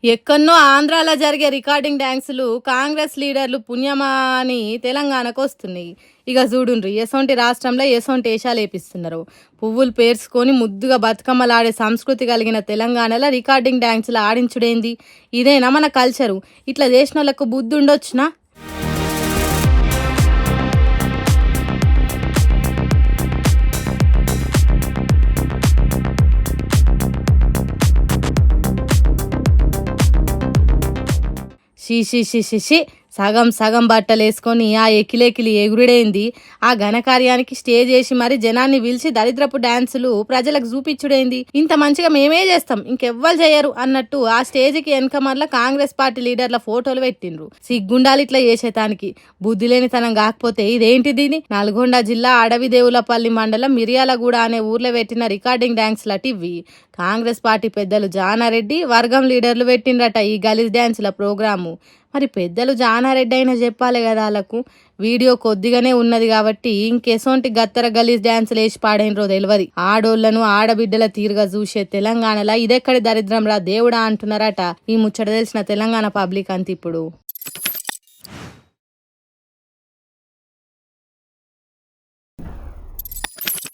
ఎక్కన్నో ఆంధ్రాలో జరిగే రికార్డింగ్ డ్యాన్సులు కాంగ్రెస్ లీడర్లు పుణ్యమా అని తెలంగాణకు వస్తున్నాయి. ఇక చూడుండ్రి ఎసొంటి రాష్ట్రంలో ఎసొంటి వేషాలు వేపిస్తున్నారు. పువ్వులు పేర్చుకొని ముద్దుగా బతుకమ్మలాడే సంస్కృతి కలిగిన తెలంగాణలో రికార్డింగ్ డ్యాన్సులు ఆడించుడేంది? ఇదేనా మన కల్చరు? ఇట్లా చేసిన వాళ్ళకు బుద్ధి ఉండొచ్చునా? షీ సగం సగం బట్టలు వేసుకొని ఆ ఎకిలేకిలి ఎగురుడేంది? ఆ ఘనకార్యానికి స్టేజ్ వేసి మరి జనాన్ని పిలిచి దరిద్రపు డాన్సులు ప్రజలకు చూపించుడేంది? ఇంత మంచిగా మేమే చేస్తాం ఇంకెవ్వరు చేయరు అన్నట్టు ఆ స్టేజ్కి వెనక మరల కాంగ్రెస్ పార్టీ లీడర్ల ఫోటోలు పెట్టిండ్రు. సిగ్గుండాలి ఇట్లా చేసేతానికి. బుద్ధి లేనితనం కాకపోతే ఇదేంటిది? నల్గొండ జిల్లా అడవిదేవులపల్లి మండలం మిర్యాలగూడ అనే ఊర్లో పెట్టిన రికార్డింగ్ డ్యాన్స్లటి ఇవి. కాంగ్రెస్ పార్టీ పెద్దలు జానారెడ్డి వర్గం లీడర్లు పెట్టిండ్రట ఈ గలీజ్ డ్యాన్సుల ప్రోగ్రాము. మరి పెద్దలు జానారెడ్డి అయినా చెప్పాలి కదా వాళ్ళకు. వీడియో కొద్దిగానే ఉన్నది కాబట్టి ఇంకెసోంటి గత్తర గలీజ్ డ్యాన్సులు వేసి పాడైనరో తెలియదు. ఆడోళ్లను ఆడబిడ్డల తీరుగా చూసే తెలంగాణలో ఇదెక్కడి దరిద్రం రా దేవుడా అంటున్నారట ఈ ముచ్చట తెలిసిన తెలంగాణ పబ్లిక్ అంత ఇప్పుడు.